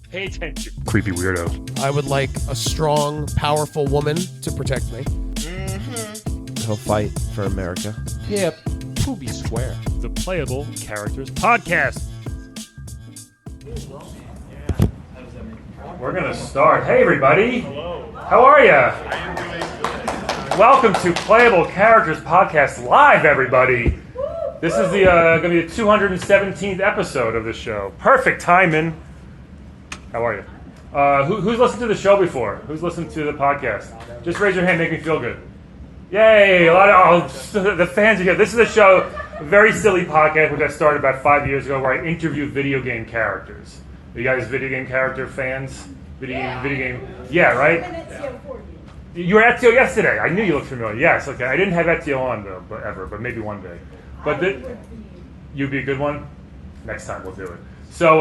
Pay attention, creepy weirdo. I would like a strong, powerful woman to protect me. He'll fight for America. Yeah, Poopy Square. The Playable Characters Podcast. We're going to start. Hey, everybody. Hello. How are you? Welcome to Playable Characters Podcast Live, everybody. This is the going to be the 217th episode of the show. Perfect timing. How are you? Who's listened to the show before? Who's listened to the podcast? Just raise your hand, make me feel good. Yay! A lot of the fans are here. This is a show, a very silly podcast, which I started about 5 years ago, where I interview video game characters. Are you guys video game character fans? Video game. Yeah, right? You were at Ezio yesterday. I knew you looked familiar. Yes, okay. I didn't have Ezio on though, but maybe one day. But you'd be a good one. Next time we'll do it. So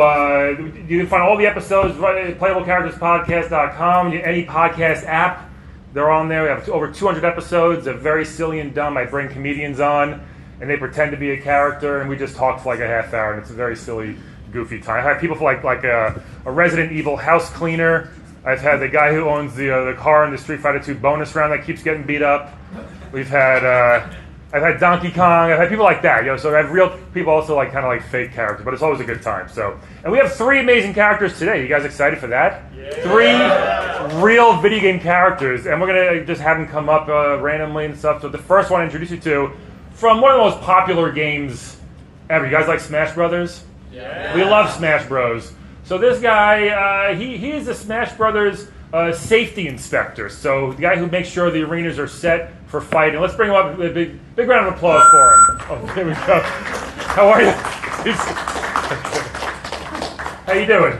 you can find all the episodes at playablecharacterspodcast.com. Any podcast app, they're on there. We have over 200 episodes. They're very silly and dumb. I bring comedians on, and they pretend to be a character, and we just talk for like a half hour, and it's a very silly, goofy time. I have people for like a Resident Evil house cleaner. I've had the guy who owns the car in the Street Fighter 2 bonus round that keeps getting beat up. We've had I've had Donkey Kong. I've had people like that. So I have real people, also like kind of like fake characters, but it's always a good time. So, and we have 3 amazing characters today. You guys excited for that? Yeah. 3 real video game characters, and we're gonna just have them come up randomly and stuff. So the first one I introduce you to from one of the most popular games ever. You guys like Smash Brothers? Yeah. We love Smash Bros. So this guy, he is a Smash Brothers safety inspector. So the guy who makes sure the arenas are set for fighting. Let's bring him up. A big round of applause for him. Oh, there we go. How are you? How you doing?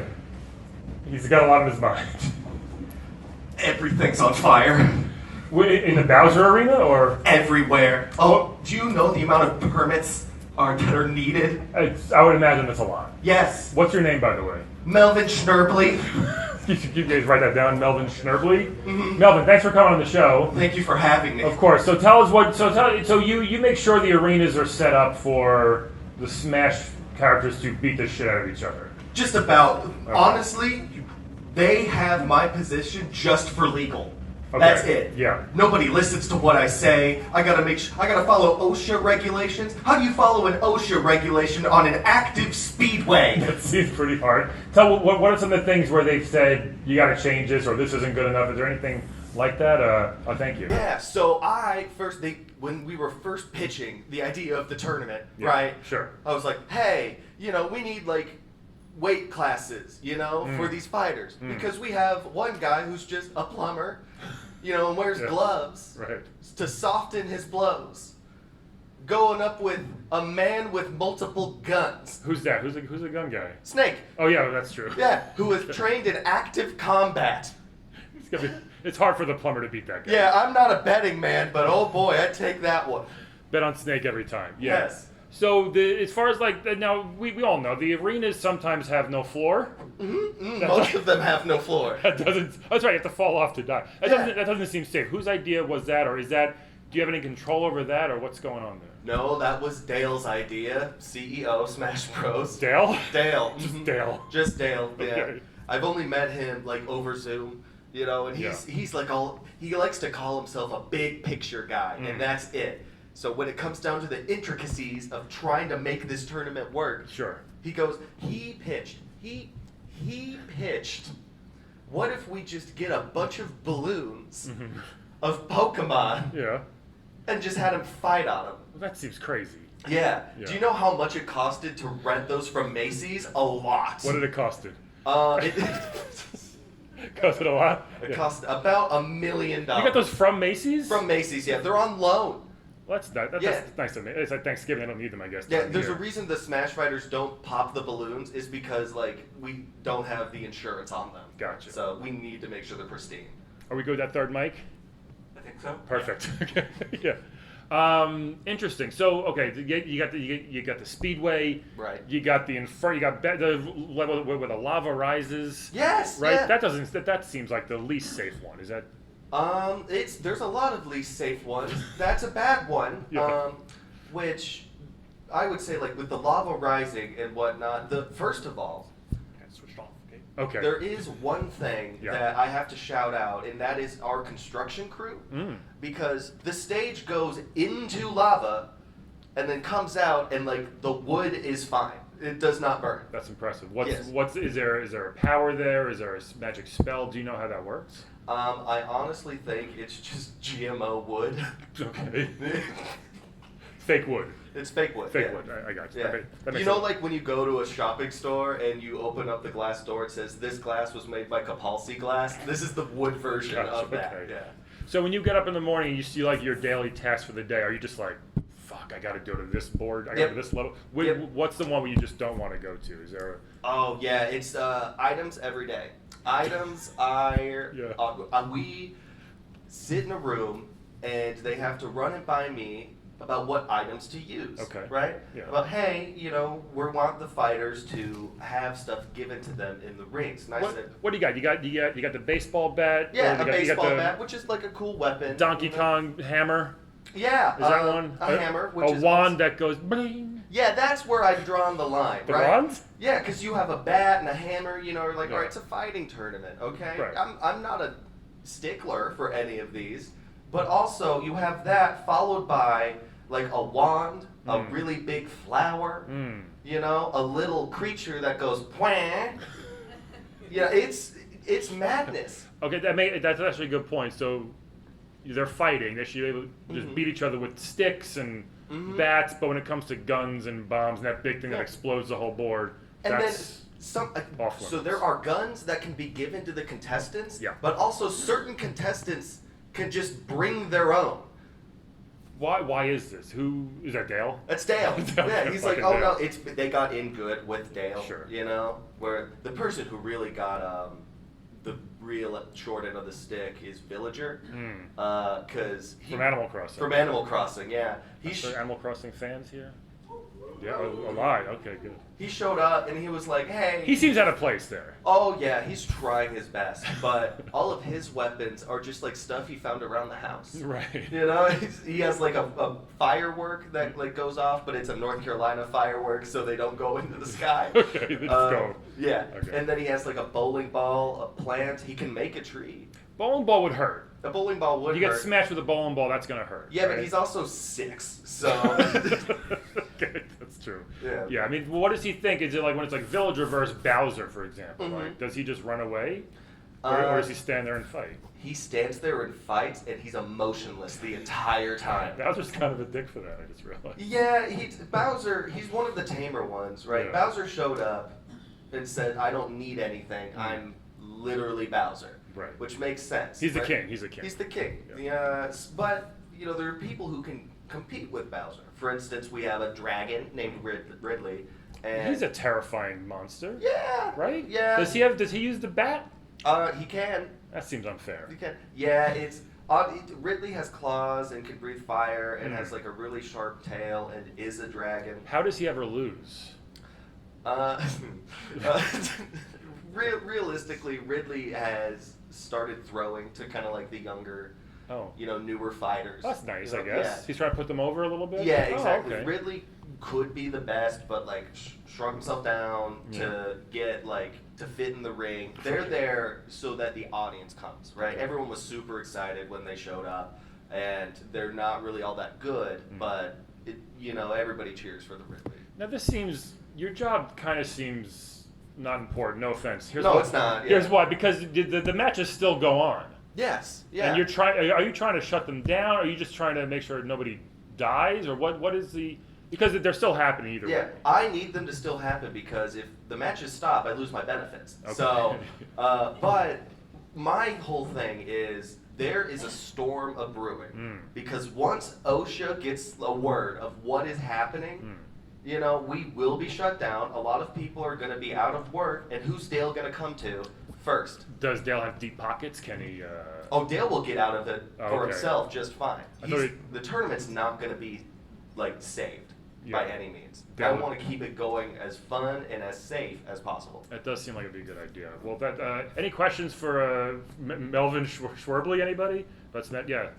He's got a lot on his mind. Everything's on fire. In the Bowser Arena, or? Everywhere. Oh, do you know the amount of permits that are needed? I would imagine it's a lot. Yes. What's your name, by the way? Melvin Schnurbley. You guys write that down, Melvin Schnurbley. Mm-hmm. Melvin, thanks for coming on the show. Thank you for having me. Of course. So tell us what. So you make sure the arenas are set up for the Smash characters to beat the shit out of each other. Just about. Okay. Honestly, they have my position just for legal. Okay. That's it. Yeah. Nobody listens to what I say. I gotta follow OSHA regulations. How do you follow an OSHA regulation on an active speedway? That seems pretty hard. Tell what are some of the things where they've said you got to change this or this isn't good enough? Is there anything like that? Thank you. Yeah. So when we were first pitching the idea of the tournament, yeah, right? Sure. I was like, hey, we need like weight classes, for these fighters because we have one guy who's just a plumber. And wears gloves to soften his blows. Going up with a man with multiple guns. Who's that? Who's the gun guy? Snake. Oh yeah, that's true. Yeah, who is trained in active combat. It's hard for the plumber to beat that guy. Yeah, I'm not a betting man, but oh boy, I'd take that one. Bet on Snake every time. Yeah. Yes. So as far as now we all know the arenas sometimes have no floor. Most of them have no floor. That's right. You have to fall off to die. That doesn't seem safe. Whose idea was that, or is that? Do you have any control over that, or what's going on there? No, that was Dale's idea. CEO Smash Bros. Dale. Just Dale. Just Dale. Yeah. Okay. I've only met him over Zoom. And he's like he likes to call himself a big picture guy, and that's it. So when it comes down to the intricacies of trying to make this tournament work, sure. He goes, he pitched. What if we just get a bunch of balloons of Pokemon and just had him fight on them? Well, that seems crazy. Yeah. Do you know how much it costed to rent those from Macy's? A lot. What did it cost? Cost it a lot? It cost about $1 million. You got those from Macy's? From Macy's, yeah. They're on loan. Well, that's nice of me. It's like Thanksgiving. I don't need them, I guess. Yeah, there's a reason the Smash Fighters don't pop the balloons is because we don't have the insurance on them. Gotcha. So we need to make sure they're pristine. Are we good with that third mic? I think so. Perfect. Okay. Yeah. Interesting. So okay, you got the speedway. Right. You got the level where the lava rises. Yes. Right. Yeah. That seems like the least safe one. Is that? There's a lot of least safe ones. That's a bad one. Yeah. Which I would say with the lava rising and whatnot. Switched off. Okay. Okay. There is one thing that I have to shout out, and that is our construction crew. Because the stage goes into lava and then comes out, and like the wood is fine. It does not burn. That's impressive. Is there a power there? Is there a magic spell? Do you know how that works? I honestly think it's just GMO wood. Okay. Fake wood. It's fake wood. Fake wood. I got you. Yeah. Okay. That makes You know, sense. like when you go to a shopping store and you open up the glass door, it says this glass was made by Capalsi glass. This is the wood version Gotcha, of that. okay. Yeah. So when you get up in the morning, you see like your daily tasks for the day. Are you just like, fuck, I got to go to this board. I got to go to this level. What's the one where you just don't want to go to? Is there? Oh yeah, it's items every day. Items we sit in a room and they have to run it by me about what items to use. Okay. Right? Yeah. Well, hey, we want the fighters to have stuff given to them in the rings. And I said, what do you got? You got the baseball bat. yeah, or a baseball bat, which is like a cool weapon. Donkey Kong hammer. Yeah. Is that one? A hammer. Which is wand that goes bling. Yeah, that's where I've drawn the line. The right? wands? Yeah, because you have a bat and a hammer. You're like, Yeah. all right, it's a fighting tournament, okay? Right. I'm not a stickler for any of these, but also you have that followed by like a wand, a really big flower, a little creature that goes Pwah. It's madness. Okay, that's actually a good point. So they're fighting. They should be able to just beat each other with sticks and bats, but when it comes to guns and bombs and that big thing that explodes the whole board, And that's then off so limits. there are guns that can be given to the contestants, Yeah. but also certain contestants can just bring their own. Why is this? Who is that? Dale? That's Dale. Yeah, he's like, Fucking oh Dale. no, they got in good with Dale. Sure. Where the person who really got the real short end of the stick is Villager, because From Animal Crossing. From Animal Crossing, yeah. Are there Animal Crossing fans here? Yeah, a lot. Okay, good. He showed up and he was like, hey. He seems out of place there. Oh yeah, he's trying his best, but all of his weapons are just like stuff he found around the house. Right. He has like a firework that like goes off, but it's a North Carolina firework, so they don't go into the sky. Okay, they just go. Yeah, Okay. and then he has like a bowling ball, a plant. He can make a tree. Bowling ball would hurt. A bowling ball would You get hurt. smashed with a bowling ball, that's gonna hurt. Yeah, right? but he's also 6, so. Okay, that's true. Yeah. Yeah, I mean, what does he think? Is it like when it's like Villager versus Bowser, for example? Right? Does he just run away, or does he stand there and fight? He stands there and fights, and he's emotionless the entire time. Bowser's kind of a dick for that. I just realized. Yeah, Bowser, he's one of the tamer ones, right? Yeah. Bowser showed up and said, I don't need anything. I'm literally Bowser. Right. Which makes sense. He's the right? king. He's the king. He's the king. Yeah. But, there are people who can compete with Bowser. For instance, we have a dragon named Ridley. And He's a terrifying monster. Yeah. Right? Yeah. Does he use the bat? He can. That seems unfair. He can. Yeah, it's... Ridley has claws and can breathe fire and has like a really sharp tail and is a dragon. How does he ever lose? Realistically, Ridley has started throwing to kind of like the younger, newer fighters. That's nice, I guess. Yeah. He's trying to put them over a little bit? Yeah, Oh, exactly. okay. Ridley could be the best, but like shrunk himself down to get to fit in the ring. They're there so that the audience comes, right? Okay. Everyone was super excited when they showed up, and they're not really all that good, but everybody cheers for the Ridley. Now your job kind of seems not important. No offense. It's not. Yeah. Here's why. Because the matches still go on. Yes. Yeah. And are you trying to shut them down? Or are you just trying to make sure nobody dies? Or what is the? Because they're still happening either way. I need them to still happen because if the matches stop, I lose my benefits. Okay. So, but my whole thing is there is a storm of brewing because once OSHA gets a word of what is happening, we will be shut down. A lot of people are going to be out of work, and who's Dale going to come to first? Does Dale have deep pockets? Can he? Dale will get out of it for Okay. himself just fine. thought The tournament's not going to be saved by any means. I Dale- want to keep it going as fun and as safe as possible. That does seem like it'd be a good idea. Well, any questions for Melvin Schwerbley? Anybody? That's not. Yeah. How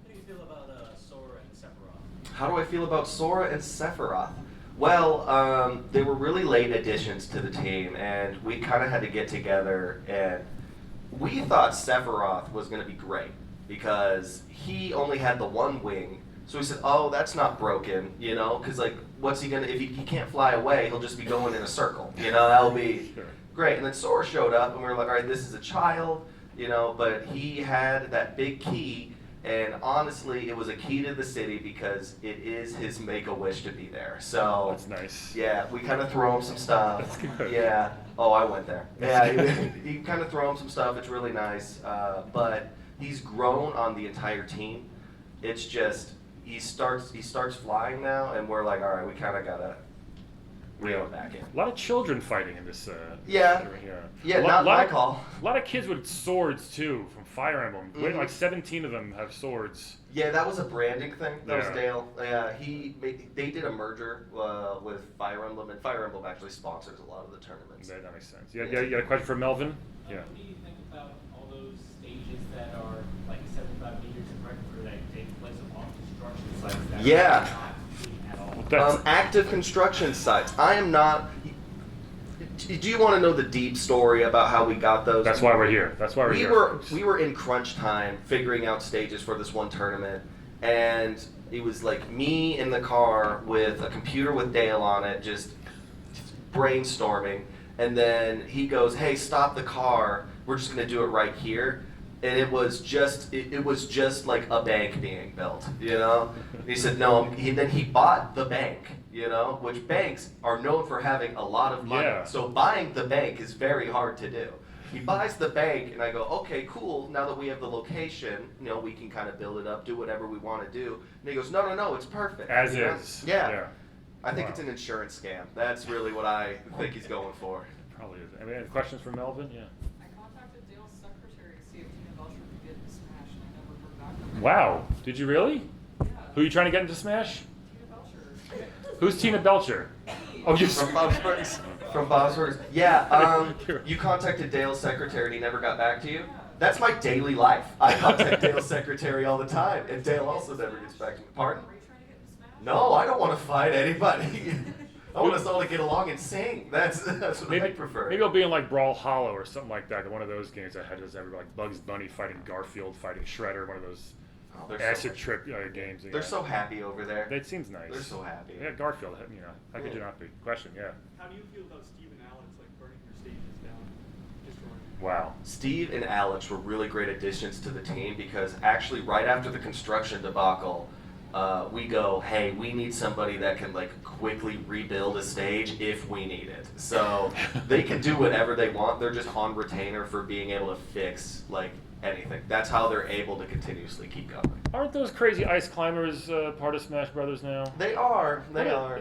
do you feel about Sora and Sephiroth? How do I feel about Sora and Sephiroth? Well, they were really late additions to the team, and we kind of had to get together, and we thought Sephiroth was going to be great because he only had the one wing. So we said, oh, that's not broken, you know, because, like, what's he going to, if he can't fly away, he'll just be going in a circle, you know, that'll be great. And then Sora showed up, and we were like, all right, this is a child, you know, but he had that big key, and honestly, it was a key to the city because it is his Make-A-Wish to be there. So that's nice. Yeah, we kind of throw him some stuff. That's good. Yeah. Oh, I went there. Yeah, he kind of throw him some stuff. It's really nice. But he's grown on the entire team. It's just he starts flying now, and we're like, all right, we kind of gotta reel it back in. A lot of children fighting in this. Yeah, not my call. A lot of kids with swords too, from Fire Emblem. Mm-hmm. Like 17 of them have swords. Yeah, that was a branding thing. That was Yeah. Dale. They did a merger with Fire Emblem, and Fire Emblem actually sponsors a lot of the tournaments. That makes sense. You got a question for Melvin? Yeah. What do you think about all those stages that are like 75 meters in record that take place along construction sites that Yeah. are not complete at all? That's- Active construction sites. I am not. Do you want to know the deep story about how we got those? That's why we're here. That's why we're here. We were in crunch time figuring out stages for this one tournament, and it was like me in the car with a computer with Dale on it, just brainstorming. And then he goes, "Hey, stop the car. We're just gonna do it right here." And it was just like a bank being built, you know. He said no. Then he bought the bank, you know, which banks are known for having a lot of money. Yeah. So buying the bank is very hard to do. He buys the bank, and I go, okay, cool. Now that we have the location, you know, we can kind of build it up, do whatever we want to do. And he goes, no, it's perfect. As You know? is. Yeah. I think Wow. it's an insurance scam. That's really what I think he's going for. Probably is. Any questions for Melvin? Yeah. I contacted Dale's secretary to see if Tina Belcher could get into Smash, and I never heard back from her. Wow. Did you really? Yeah. Who are you trying to get into Smash? Tina Belcher. Who's Tina Belcher? Oh, you. From Bob's Burgers. From Bob's Burgers. Yeah, you contacted Dale's secretary and he never got back to you? That's my daily life. I contact Dale's secretary all the time, and Dale also never gets back to me. Pardon? Are you trying to get into Smash? No, I don't want to fight anybody. I want us all to get along and sing. That's what I prefer. Maybe I'll be in like Brawl Hollow or something like that. One of those games that had like Bugs Bunny fighting Garfield, fighting Shredder. One of those Oh, they're acid so, trip games. they're so happy over there. That seems nice. They're so happy. Yeah, Garfield. You know, how could you not be? Question. Yeah. How do you feel about Steve and Alex like burning your stages down, destroying them? Wow. Steve and Alex were really great additions to the team because actually right after the construction debacle, we go, hey, we need somebody that can like quickly rebuild a stage if we need it. So they can do whatever they want. They're just on retainer for being able to fix like anything. That's how they're able to continuously keep going. Aren't those crazy ice climbers part of Smash Brothers now? They are. They are.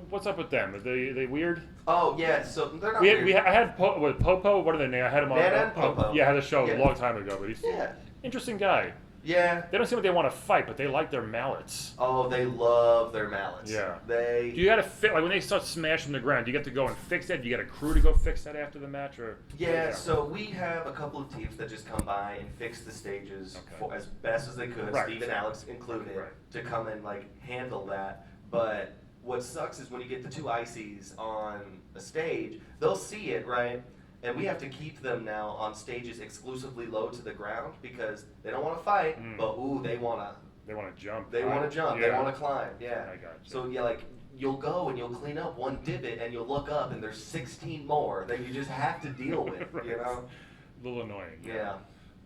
What's up with them? Are they weird? Oh yeah. So they're not. weird. I had Popo. What are their name? I had him on. Nana and Popo. Yeah, I had a show Yeah. a long time ago, but he's Yeah. interesting guy. Yeah. They don't seem like they want to fight, but they like their mallets. Oh, they love their mallets. Yeah. They. Do you got to fit like when they start smashing the ground? Do you get to go and fix that? Do you get a crew to go fix that after the match, or? Yeah, so we have a couple of teams that just come by and fix the stages Okay. for as best as they could, Right. Steve and Alex included, Right. to come and like handle that. But what sucks is when you get the two ices on a stage, they'll see it, right? And we have to keep them now on stages exclusively low to the ground because they don't want to fight, but ooh, they want to. They want to jump. They want to jump. They Yeah. want to climb. Yeah. I got you. So yeah, like you'll go and you'll clean up one divot and you'll look up and there's 16 more that you just have to deal with. Right. You know. A little annoying. Yeah.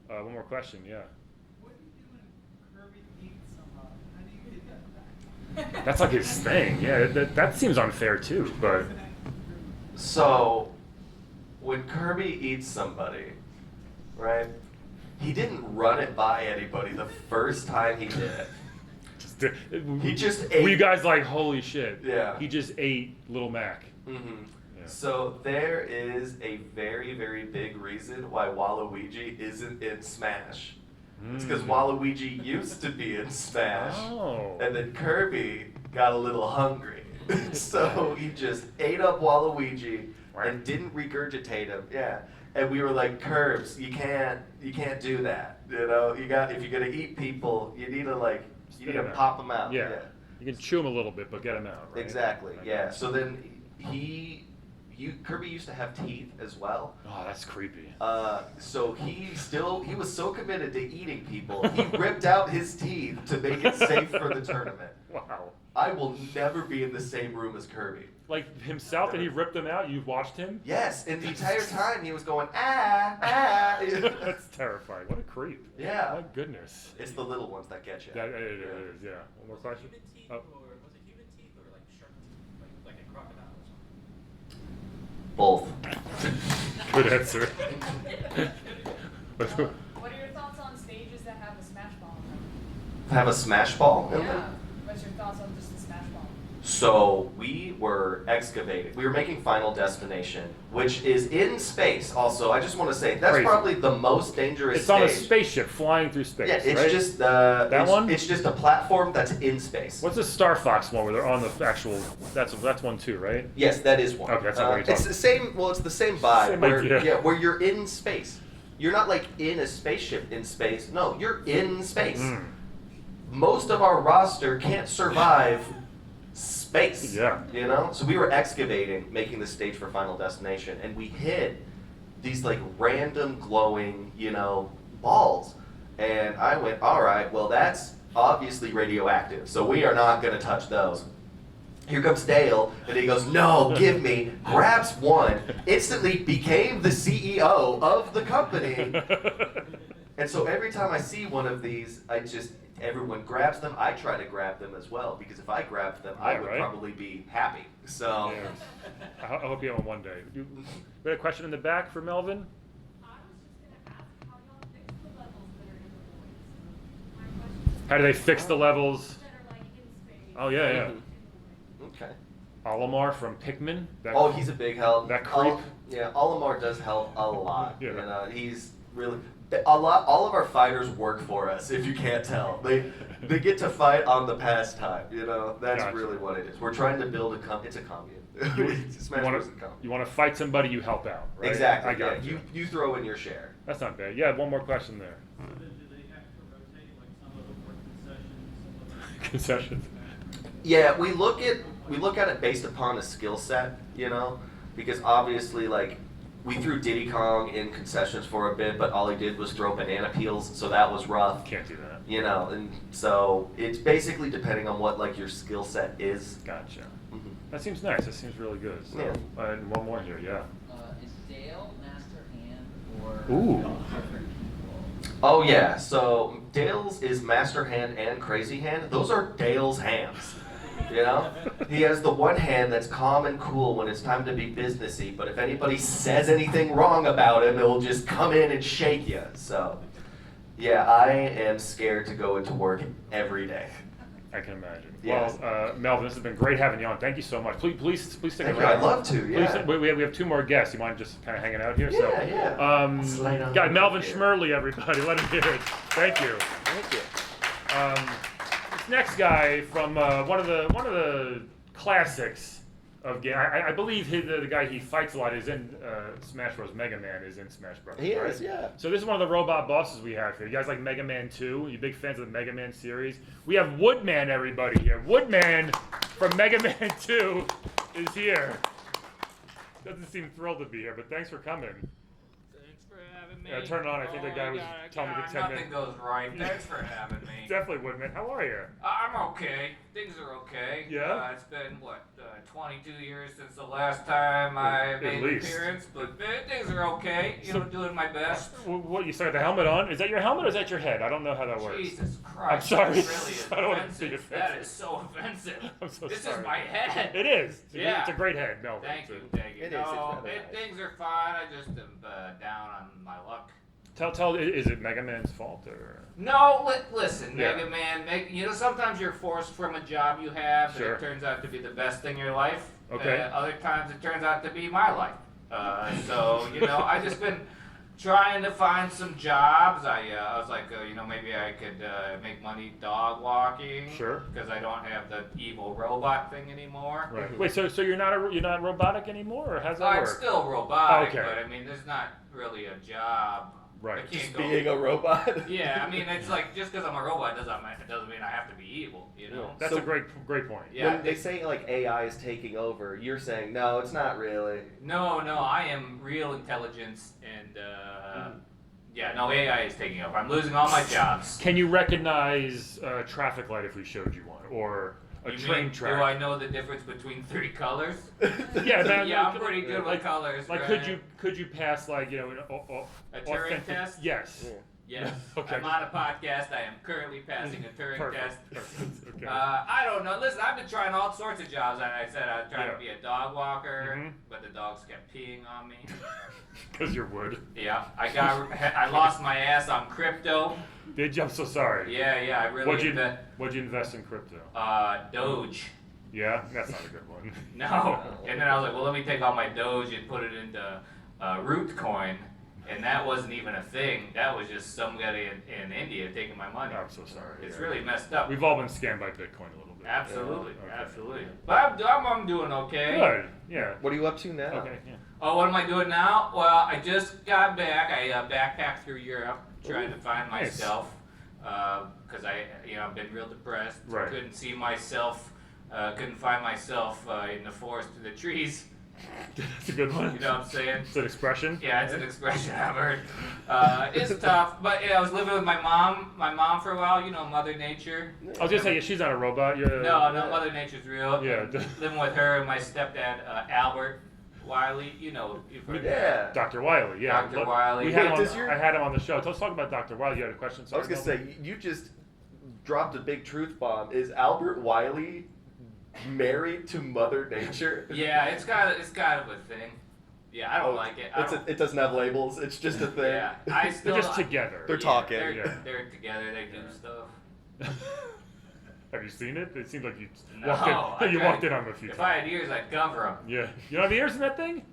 One more question. Yeah. What do you do when Kirby eats somebody? How do you get that back? That's like his thing. Yeah. That seems unfair too, but. So, when Kirby eats somebody, right? He didn't run it by anybody the first time he did it. He just ate. Were you guys like, holy shit? Yeah. He just ate Little Mac. Mhm. Yeah. So there is a very, very big reason why Waluigi isn't in Smash. It's because Waluigi used to be in Smash, Oh. and then Kirby got a little hungry, so he just ate up Waluigi and didn't regurgitate him. Yeah, and we were like, Curbs, you can't do that. You know, if you're gonna eat people, you need to pop them out. Yeah. You can chew him a little bit, but get him out. Right? Exactly. Yeah. So then Kirby used to have teeth as well. Oh, that's creepy. So he was so committed to eating people, he ripped out his teeth to make it safe for the tournament. Wow. I will never be in the same room as Kirby. Like himself, that he ripped them out. You watched him. Yes, and the entire time he was going ah. That's terrifying. What a creep. Yeah. My goodness. It's the little ones that get you. It is. Yeah. One more question. Human teeth, Oh. or was it human teeth, or like shark teeth, like a crocodile or something? Both. Good answer. What are your thoughts on stages that have a smash ball in them? Have a smash ball in them? Yeah. What's your thoughts on just the smash ball? So we were excavating. We were making Final Destination, which is in space. Also, I just want to say that's Crazy. probably the most dangerous It's on a stage. spaceship flying through space. Yeah, it's right? just that one. It's just a platform that's in space. What's the Star Fox one where they're on the actual? That's one too, right? Yes, that is one. Okay, that's not what you're It's talking the same. Well, it's the same vibe. Same where, idea. Yeah, where you're in space. You're not like in a spaceship in space. No, you're in space. Mm. Most of our roster can't survive space. Yeah. You know? So we were excavating, making the stage for Final Destination, and we hit these like random glowing, balls. And I went, all right, well that's obviously radioactive, so we are not gonna touch those. Here comes Dale, and he goes, no, give me, grabs one, instantly became the CEO of the company. And so every time I see one of these, everyone grabs them. I try to grab them as well, because if I grabbed them, I Yeah, would right? probably be happy. So, Yeah. I hope you have one one day. We had a question in the back for Melvin. I was just going to ask how y'all fix the levels that are in the voids. My question is How do they fix the levels? that are like in space. Oh yeah, yeah. okay. Olimar from Pikmin. That- Oh, he's a big help. That creep? Yeah, Olimar does help a lot. Yeah. He's really a lot. All of our fighters work for us. If you can't tell, they get to fight on the pastime. That's Gotcha. really what it is. We're trying to build it's a commune. Smash Bros. is a commune. You want to fight somebody, you help out. Right? Exactly. I got yeah. You throw in your share. That's not bad. Yeah, one more question there. So then do they have to rotate, like some of them for concessions, some of them? Concessions. Yeah, we look at it based upon a skill set, because obviously like we threw Diddy Kong in concessions for a bit, but all he did was throw banana peels, so that was rough. Can't do that. And so it's basically depending on what like your skill set is. Gotcha. Mhm. That seems nice. That seems really good. So, Yeah. and one more here. Yeah. Is Dale Master Hand or Ooh. different people? Oh yeah, so Dale's is Master Hand and Crazy Hand. Those are Dale's hands. He has the one hand that's calm and cool when it's time to be businessy, but if anybody says anything wrong about him, it'll just come in and shake you. So, yeah, I am scared to go into work every day. I can imagine. Yes. Well, Melvin, this has been great having you on. Thank you so much. Please stick Thank around. you. I'd love to. Yeah. Please, we have two more guests. You mind just kind of hanging out here? Yeah. Slide on Got Melvin here. Schmerly, everybody. Let him hear it. Thank you. Thank you. This next guy from one of the classics of game. I believe the guy he fights a lot is in Smash Bros. Mega Man is in Smash Bros. He right? is, yeah. So this is one of the robot bosses we have here. You guys like Mega Man 2? You big fans of the Mega Man series? We have Woodman, everybody here. Woodman from Mega Man 2 is here. Doesn't seem thrilled to be here, but thanks for coming. Thanks for having me. Yeah, turn it on. I think the guy was telling me to 10 Nothing minutes. goes right. Thanks for having me. Definitely Woodman. How are you? I'm okay. Things are okay. Yeah? It's been, 22 years since the last time I At made an least. appearance, but things are okay. So- Doing my best. What, you still got the helmet on? Is that your helmet or is that your head? I don't know how that works. Jesus Christ. I'm sorry. That's really I don't want to be offensive. offensive. That is so offensive. I'm so this sorry. is my head. It is. Yeah. It's a great head, Melvin. Thank you. It is. It's No, rather nice. things are fine. I just am down on my luck. Tell. Is it Mega Man's fault or? No, listen, Yeah. Mega Man. Sometimes you're forced from a job you have, Sure. and it turns out to be the best thing in your life. Okay. Other times it turns out to be my life. So I just been trying to find some jobs. I was like, maybe I could make money dog walking. Sure. Because I don't have the evil robot thing anymore. Right. Wait. So you're not robotic anymore, or how's that I'm work? still robotic, Okay. but I mean, there's not really a job Right. I can't Just go. being a robot. Yeah, I mean, it's like just because I'm a robot doesn't mean I have to be evil. You know. That's So- a great point. Yeah. When they say like AI is taking over, you're saying no, it's not really. No, I am real intelligence, and yeah, no, AI is taking over. I'm losing all my jobs. Can you recognize a traffic light if we showed you one, or a You train mean, track? Do I know the difference between 3 colors? Yeah, that, Yeah, I'm pretty good with colors. Like, right? could you pass like a A Turing test? Yes. Yes. Okay. I'm on a podcast. I am currently passing a Turing test. Perfect. Okay. I don't know. Listen, I've been trying all sorts of jobs. I said I was trying Yeah. to be a dog walker, Mhm. but the dogs kept peeing on me. Because you're wood. Yeah, I lost my ass on crypto. Did you? I'm so sorry. Yeah, I really What'd you invest in crypto? Doge. Yeah, that's not a good one. No. And then I was like, well, let me take all my Doge and put it into Root Coin. And that wasn't even a thing. That was just somebody in India taking my money. I'm so sorry. It's Yeah. really messed up. We've all been scammed by Bitcoin a little bit. Absolutely, Okay. absolutely. But I'm doing okay. Good. Yeah. What are you up to now? Okay. Yeah. Oh, what am I doing now? Well, I just got back. I backpacked through Europe trying to find nice. myself because I've been real depressed. Right. Couldn't see myself. Couldn't find myself in the forest through the trees. That's a good one. You know what I'm saying? It's an expression. Yeah, it's an expression I've heard. It's tough, but yeah, I was living with my mom for a while. You know, Mother Nature. I was gonna say, she's not a robot. You're, No, Mother Nature's real. Yeah. Living with her and my stepdad, Albert Wiley. You know, you've heard Yeah. Dr. Wiley. Yeah. Dr. Look, Wiley. We had Wait, him on, does your- I had him on the show. Let's talk about Dr. Wiley. You had a question? I was gonna say you just dropped a big truth bomb. Is Albert Wiley married to Mother Nature? Yeah, it's kind of a thing. Yeah, I don't like it. It doesn't have labels. It's just a thing. Yeah, I still. They're just together. They're talking. They're together. They do stuff. Have you seen it? It seems like you No, walked in on the few If times. I had ears, I'd cover them. Yeah. You don't have ears in that thing?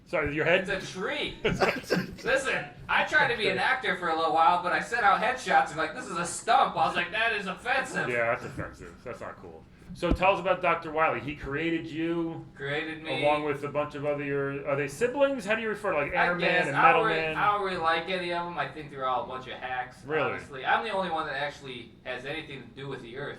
Sorry, your head? It's a tree. Listen, I tried to be an actor for a little while, but I sent out headshots and like, this is a stump. I was like, that is offensive. Yeah, that's offensive. That's not cool. So tell us about Dr. Wiley. He created you. Created me. Along with a bunch of other, are they siblings? How do you refer to like I Airman guess and I Metal don't, Man? I don't really like any of them. I think they're all a bunch of hacks. Really? Honestly, I'm the only one that actually has anything to do with the Earth.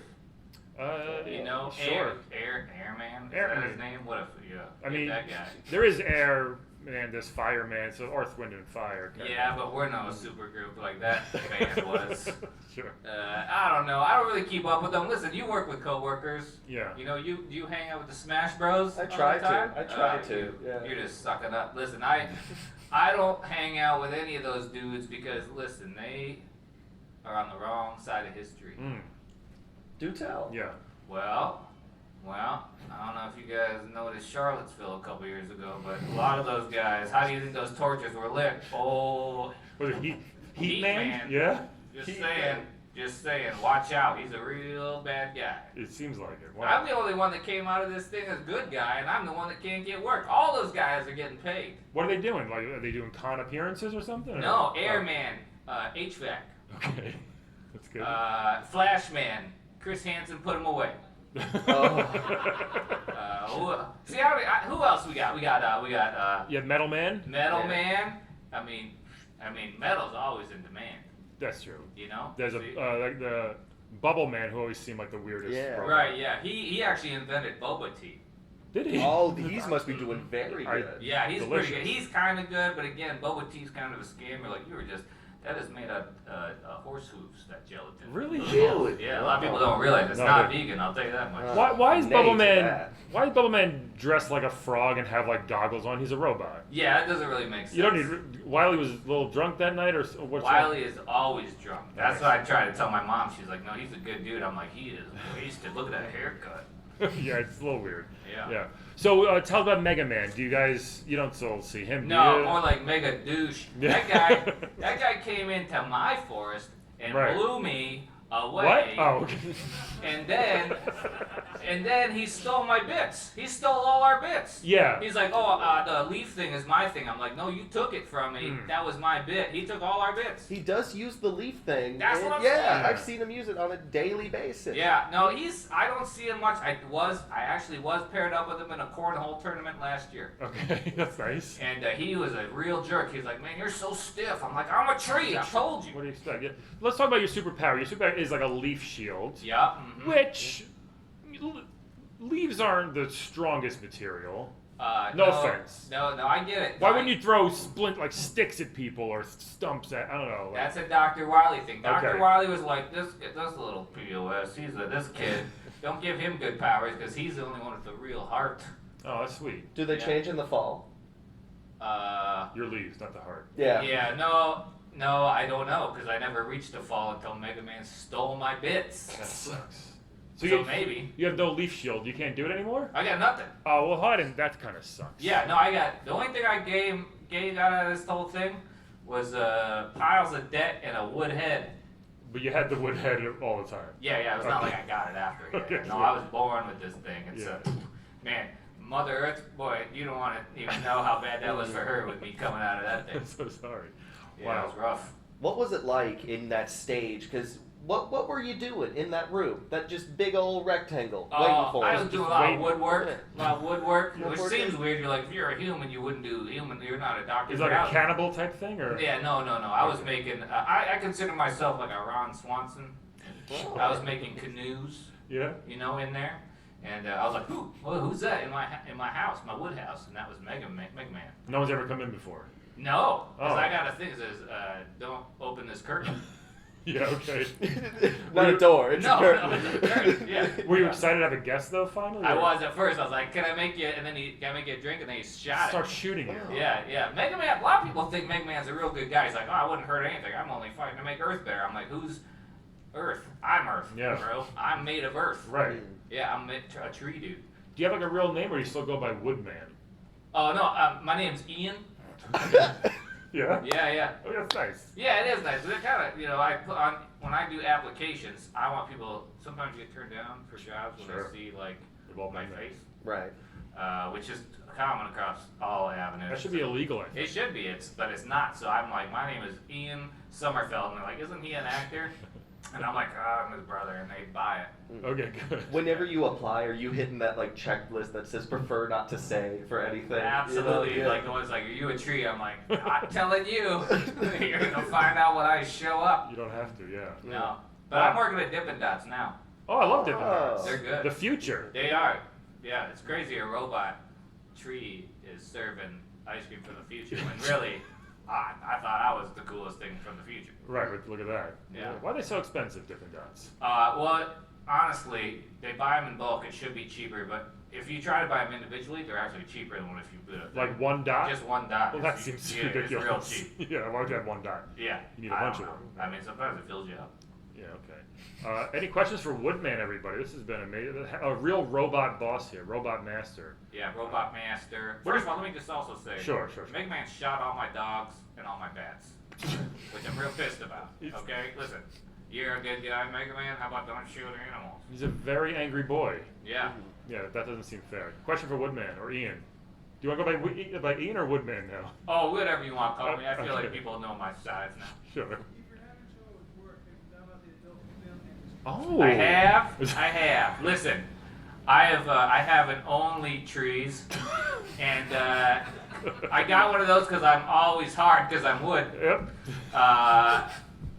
You know, sure. Airman. Is that Airman. his name? What if? Yeah. I mean, that guy. there is Air Man, this Fireman, so Earth, Wind, and Fire. Yeah, but we're no super group like that band was. Sure. I don't know. I don't really keep up with them. Listen, you work with coworkers. Yeah. You know, do you hang out with the Smash Bros? I all try the time? to. I try to. Yeah. You're just sucking up. Listen, I don't hang out with any of those dudes because listen, they are on the wrong side of history. Do tell. Yeah. Well, I don't know if you guys noticed Charlottesville a couple years ago, but a lot of those guys, how do you think those torches were lit? Oh, Was it Heat Man? Man? Yeah. Just saying, watch out. He's a real bad guy. It seems like it. I'm Wow. the only one that came out of this thing as good guy, and I'm the one that can't get work. All those guys are getting paid. What are they doing? Like, are they doing con appearances or something? No, Oh. Airman, HVAC, Okay. That's good. Flashman, Chris Hansen put him away. See, who else we got? We got yeah, Metal Man? Metal Man. I mean, metal's always in demand. That's true. You know. There's See? like the Bubble Man who always seemed like the weirdest. Yeah. robot. Right. Yeah. He actually invented boba tea. Did he? Oh, these must be doing very good. Yeah, he's Delicious. pretty good. He's kind of good, but again, boba tea's kind of a scam. You're like, that is made of horse hooves, that gelatin. Really? Really? Yeah, a lot of people don't realize it's No, not they- vegan. I'll tell you that much. Why is Nay Bubble to Man? that. Why is Bubble Man dressed like a frog and have like goggles on? He's a robot. Yeah, that doesn't really make sense. You don't need. Wiley was a little drunk that night, or what's Wiley is always drunk. That's what I try to tell my mom. She's like, no, he's a good dude. I'm like, he is wasted. Look at that haircut. Yeah, it's a little weird. Yeah. Yeah. So tell about Mega Man. Do you guys? You don't still see him? No, do you? more like mega douche. Yeah. That guy came into my forest and Right. blew me away. What? Oh, okay. And then he stole my bits. He stole all our bits. Yeah. He's like, the leaf thing is my thing. I'm like, no, you took it from me. That was my bit. He took all our bits. He does use the leaf thing. That's what I'm yeah, saying. I've seen him use it on a daily basis. Yeah, no, I don't see him much. I actually was paired up with him in a cornhole tournament last year. Okay, that's nice. And he was a real jerk. He's like, man, you're so stiff. I'm like, I'm a tree. I told you. What do you expect? Yeah. Let's talk about your superpower. Your superpower is like a leaf shield. Yeah. Which leaves aren't the strongest material. No offense. No, I get it. Why wouldn't you throw sticks at people or stumps at? I don't know. That's a Dr. Wiley thing. Dr. Okay. Wiley was like, this little POS. This kid. Don't give him good powers because he's the only one with the real heart. Oh, that's sweet. Do they change in the fall? Your leaves, not the heart. Yeah. Yeah. No, I don't know because I never reached the fall until Mega Man stole my bits. That sucks. So maybe. You have no leaf shield. You can't do it anymore? I got nothing. Oh, well, hiding, that kind of sucks. Yeah, no, the only thing I gained out of this whole thing was piles of debt and a wood head. But you had the wood head all the time. Yeah, it was not like I got it after. Okay, No, yeah. I was born with this thing. It's man, Mother Earth, boy, you don't want to even know how bad that was for her with me coming out of that thing. I'm so sorry. Yeah, Wow. it was rough. What was it like in that stage? Because what were you doing in that room? That just big old rectangle waiting for I us? was doing a lot of woodwork. Which Woodworking? seems weird. You're like, if you're a human, you wouldn't do human. You're not a doctor. Is it like a cannibal type thing? Or? Yeah, no. I was making. I consider myself like a Ron Swanson. I was making canoes. Yeah. You know, in there, and I was like, who's that in my house, my wood house? And that was Mega Man. No one's ever come in before. No, because Oh. I got a thing that says, don't open this curtain. Yeah, okay. Not a door, it's a curtain. No, it's a curtain. Yeah. Were you excited to have a guest though? Finally. I or- was at first. I was like, "Can I make you?" And then can I make you a drink? And then he shot Start it. shooting you. Yeah. Mega Man. A lot of people think Mega Man's a real good guy. He's like, "Oh, I wouldn't hurt anything. I'm only fighting to make Earth better." I'm like, "Who's Earth? I'm Earth, Yeah. bro. I'm made of Earth." Right. Yeah, I'm a tree dude. Do you have like a real name, or do you still go by Woodman? Oh no, my name's Ian. Yeah. Yeah. Oh, that's nice. Yeah, it is nice. It kind of, I put on when I do applications. I want people. Sometimes you get turned down for jobs when Sure. they see like Involved my in that. face, Right. which is common across all avenues. That should be illegal, I think. It should be. But it's not. So I'm like, my name is Ian Sommerfeld, and they're like, isn't he an actor? And I'm like, I'm his brother, and they buy it. Okay, good. Whenever you apply, are you hitting that like checklist that says prefer not to say for anything? Absolutely. You know? Like the one's like, are you a tree? I'm like, I'm telling you, you're gonna find out when I show up. You don't have to, yeah. No, but I'm working at Dippin' Dots now. Oh, I love Dippin' Dots. They're good. The future. They are. Yeah, it's crazy. A robot tree is serving ice cream from the future when really, I thought I was the coolest thing from the future. Right, but look at that. Yeah. Why are they so expensive, Dippin' Dots? Well, honestly, they buy them in bulk. It should be cheaper, but if you try to buy them individually, they're actually cheaper than if you put it. Like one dot? Just one dot. Well, that seems yeah, ridiculous. It's real cheap. Yeah, why would you have one dot? Yeah. You need a I bunch don't of know. them. I mean, sometimes it fills you up. Yeah, okay. Any questions for Woodman, everybody? This has been amazing. A real robot boss here, robot master. Yeah, Robot Master. What First is- of all, let me just also say, Sure. Mega Man shot all my dogs and all my bats, which I'm real pissed about. Okay, listen, you're a good guy, Mega Man. How about don't shoot animals? He's a very angry boy. Yeah. Yeah, that doesn't seem fair. Question for Woodman or Ian. Do you want to go by Ian or Woodman now? Oh, whatever you want to call me. I feel Okay. like people know my size now. Sure. If you're having trouble with work, have you thought about the adult family? Oh. I have. Listen, I have an only trees, and I got one of those because I'm always hard because I'm wood. Yep.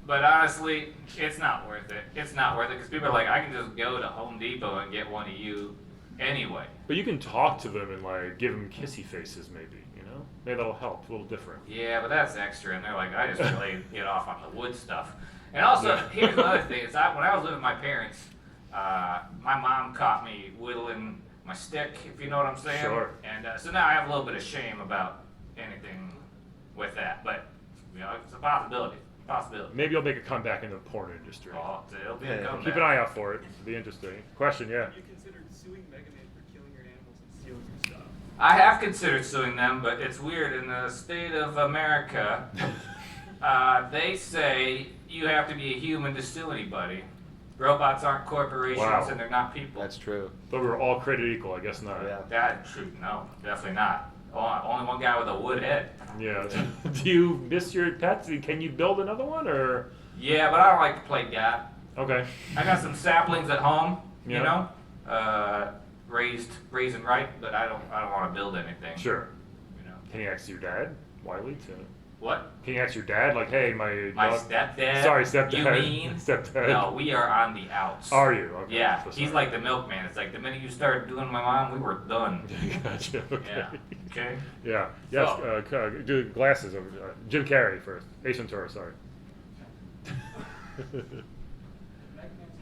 But honestly, it's not worth it. It's not worth it because people are like, I can just go to Home Depot and get one of you anyway. But you can talk to them and like give them kissy faces, maybe. You know, maybe that'll help. A little different. Yeah, but that's extra, and they're like, I just really get off on the wood stuff. And also, here's another thing: is when I was living with my parents, my mom caught me whittling my stick, if you know what I'm saying. Sure. And so now I have a little bit of shame about anything with that, but it's a possibility. Maybe you'll make a comeback in the porn industry. Oh, it'll be a comeback. Keep an eye out for it. It'll be interesting. Question, yeah. Have you considered suing Mega Man for killing your animals and stealing your stuff? I have considered suing them, but it's weird. In the state of America, they say you have to be a human to sue anybody. Robots aren't corporations Wow. and they're not people. That's true. But we were all created equal, I guess not. Yeah. That shoot, no, definitely not. Only one guy with a wood head. Yeah. Do you miss your pets? Can you build another one or? Yeah, but I don't like to play God. Okay. I got some saplings at home, Yeah. you know, raising right, but I don't want to build anything. Sure. You know. Can you ask your dad? Wiley to? What? Can you ask your dad? Like, hey, my dog- stepdad? Sorry, stepdad. You mean? Stepdad. No, we are on the outs. Are you? Okay. Yeah, So he's sorry. like the milkman. It's like the minute you started doing my mom, we were done. Gotcha. Okay. Yeah. Okay. Yeah. Yes. So- Do glasses. Jim Carrey first. Ace Ventura. Sorry. Mega Man's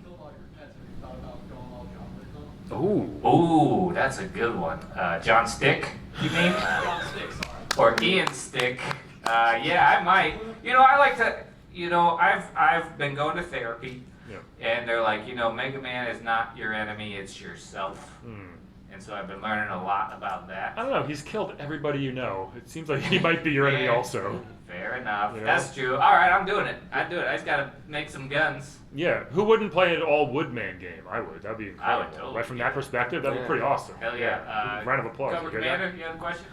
killed all your pets. Have you thought about going all John Wick on? Ooh. Ooh, that's a good one. John Stick, you mean? John Stick, sorry. Or Ian Stick. Yeah, I might. You know, I like to. You know, I've been going to therapy, Yeah. and they're like, you know, Mega Man is not your enemy; it's yourself. Hmm. And so I've been learning a lot about that. I don't know. He's killed everybody you know. It seems like he might be your enemy Yeah. also. Fair enough. You know? That's true. All right, I'm doing it. I do it. I just gotta make some guns. Yeah. Who wouldn't play an all Woodman game? I would. That'd be incredible. totally right from do that it. perspective, that'd be Yeah. pretty awesome. Hell yeah. Round of applause. Cover You hear that? Commander, you have a question?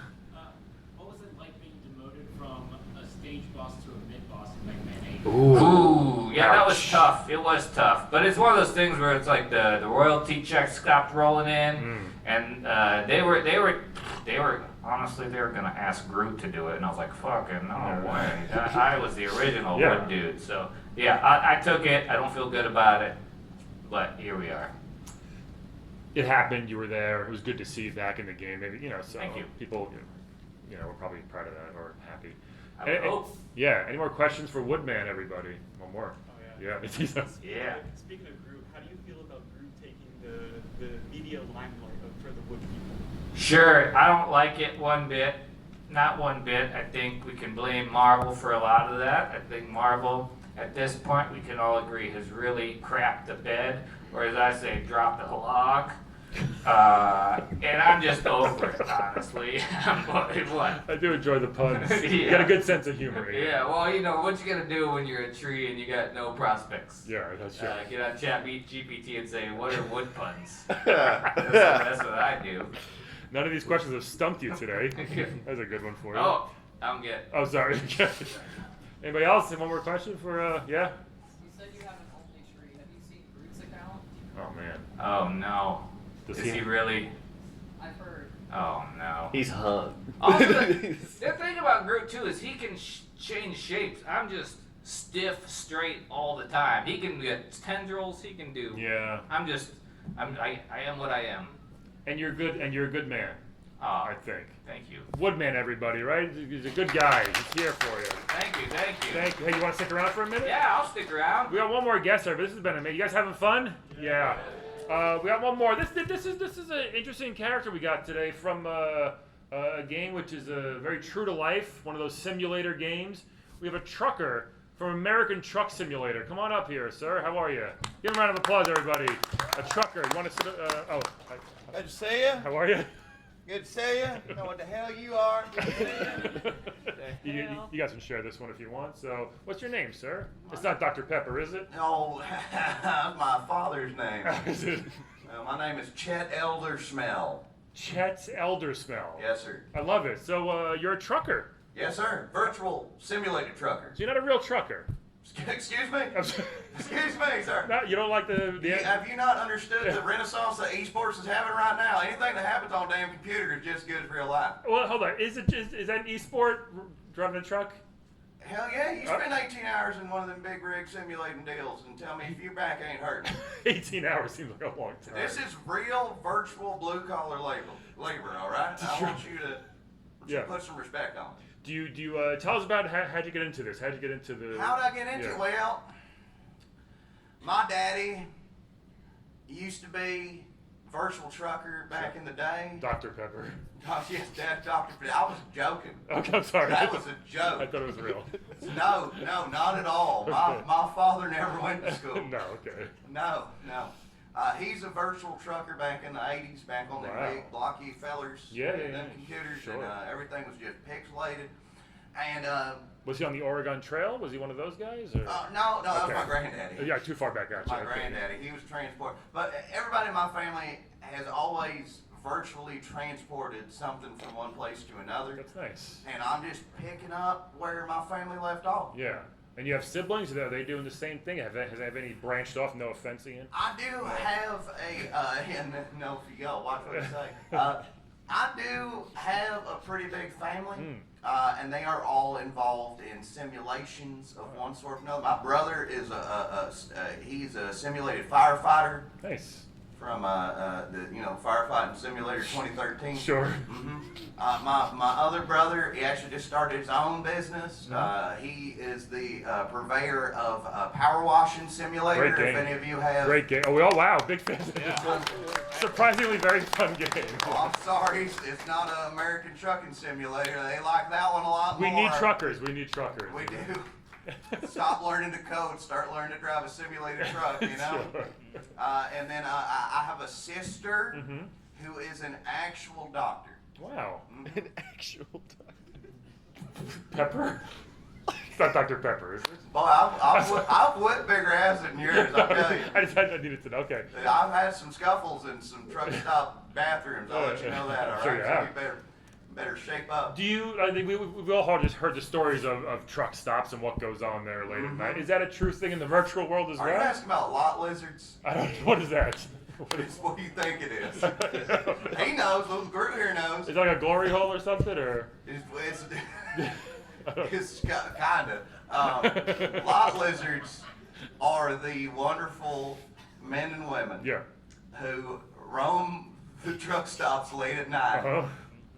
What was it like being demoted from a stage boss to a mid boss in Mega Man 8? Ooh, yeah, that was Ouch. tough. It was tough, but it's one of those things where it's like the royalty checks stopped rolling in, and they were honestly they were gonna ask Groot to do it, and I was like, fucking no way. I was the original Yeah. Wood dude, so yeah, I took it. I don't feel good about it, but here we are. It happened. You were there. It was good to see you back in the game. Maybe so. Thank you. People, were probably proud of that or happy. I would hope. Yeah. Any more questions for Woodman? Everybody. One more. Oh, Yeah. Yeah. Speaking of Groot, how do you feel about Groot taking the media limelight for the Wood people? Sure, I don't like it one bit. Not one bit. I think we can blame Marvel for a lot of that. I think Marvel, at this point, we can all agree, has really crapped the bed, or as I say, dropped the log. And I'm just over it, honestly. What? I do enjoy the puns. You Yeah. got a good sense of humor. Yeah, well, you know, what you gonna do when you're a tree and you got no prospects? Yeah, that's true. Get on GPT and say, what are wood puns? That's what I do. None of these questions have stumped you today. That's a good one for you. Oh, I'm good. Oh, sorry. Anybody else? One more question for, yeah? You said you have an only tree. Have you seen Groot's account? Oh, man. Oh, no. Does Is he really? I've heard. Oh, no. He's hung. Also, the thing about Groot, too, is he can change shapes. I'm just stiff, straight all the time. He can get tendrils. He can do... Yeah. I am what I am. And you're good, and you're a good man, Oh, I think. thank you. Woodman, everybody, right? He's a good guy. He's here for you. Thank you, thank you. Thank you. Hey, you want to stick around for a minute? Yeah, I'll stick around. We got one more guest here, but this has been amazing. You guys having fun? Yeah. We got one more. This is an interesting character we got today from a game which is very true to life, one of those simulator games. We have a trucker from American Truck Simulator. Come on up here, sir. How are you? Give him a round of applause, everybody. A trucker. You want to sit? Good to see you. How are you? Good to see you. Know what the hell you are. Good to see you. You guys can share this one if you want. So, what's your name, sir? It's not Dr. Pepper, is it? Oh, that's my father's name. Is it? My name is Chet Eldersmell. Chet Eldersmell. Yes, sir. I love it. So, you're a trucker. Yes, sir. Virtual simulated trucker. So you're not a real trucker. Excuse me? Excuse me, sir. No, you don't like the Have you not understood the renaissance that esports is having right now? Anything that happens on damn computer is just good as real life. Well, hold on. Is that an e-sport, driving a truck? Hell yeah, you spend 18 hours in one of them big rig simulating deals and tell me if your back ain't hurting. 18 hours seems like a long time. This is real virtual blue collar labor, all right? I want you to put some respect on it. Do you tell us about how'd you get into this? How'd you get into the? How'd I get into it? Well, my daddy used to be virtual trucker back in the day. Dr. Pepper. Oh, yes, Dad, Dr. I was joking. Okay, I'm sorry. That was a joke. I thought it was real. No, not at all. My father never went to school. No, okay. No. He's a virtual trucker back in the 80s, back on the big blocky fellers. Yeah. Them computers, Sure. and everything was just pixelated. And Was he on the Oregon Trail? Was he one of those guys? Or? no, that was my granddaddy. Yeah, too far back, actually. My granddaddy, he was transported. But everybody in my family has always virtually transported something from one place to another. That's nice. And I'm just picking up where my family left off. Yeah. And you have siblings? Are they doing the same thing? Has any branched off? No offense, Ian. I do have and no, y'all watch what you say. I do have a pretty big family, and they are all involved in simulations of one sort or another. My brother is he's a simulated firefighter. Nice. From the Firefighting Simulator 2013. Sure. Mm-hmm. My other brother, he actually just started his own business. He is the purveyor of Power Washing Simulator. Great game. If any of you have. Great game. Oh, wow, big fans. Surprisingly very fun game. Oh, I'm sorry, it's not an American trucking simulator. They like that one a lot more. We need truckers. We do. Stop learning to code, start learning to drive a simulated truck, you know? Sure. And then I have a sister who is an actual doctor. Wow. An actual doctor. Pepper? It's not Dr. Pepper, is it? Boy, I've whipped bigger ass than yours, I tell you. I needed to know. Okay. I've had some scuffles in some truck stop bathrooms. I'll let you know that, all right? Sure you have. So you better shape up. Do you? I think we all just heard the stories of truck stops and what goes on there late at night. Is that a true thing in the virtual world as well? Are you asking about lot lizards? I don't. What is that? What do you think it is? He knows. Little Groot here knows. Is it like a glory hole or something, or? It's kind of. Lot lizards are the wonderful men and women who roam the truck stops late at night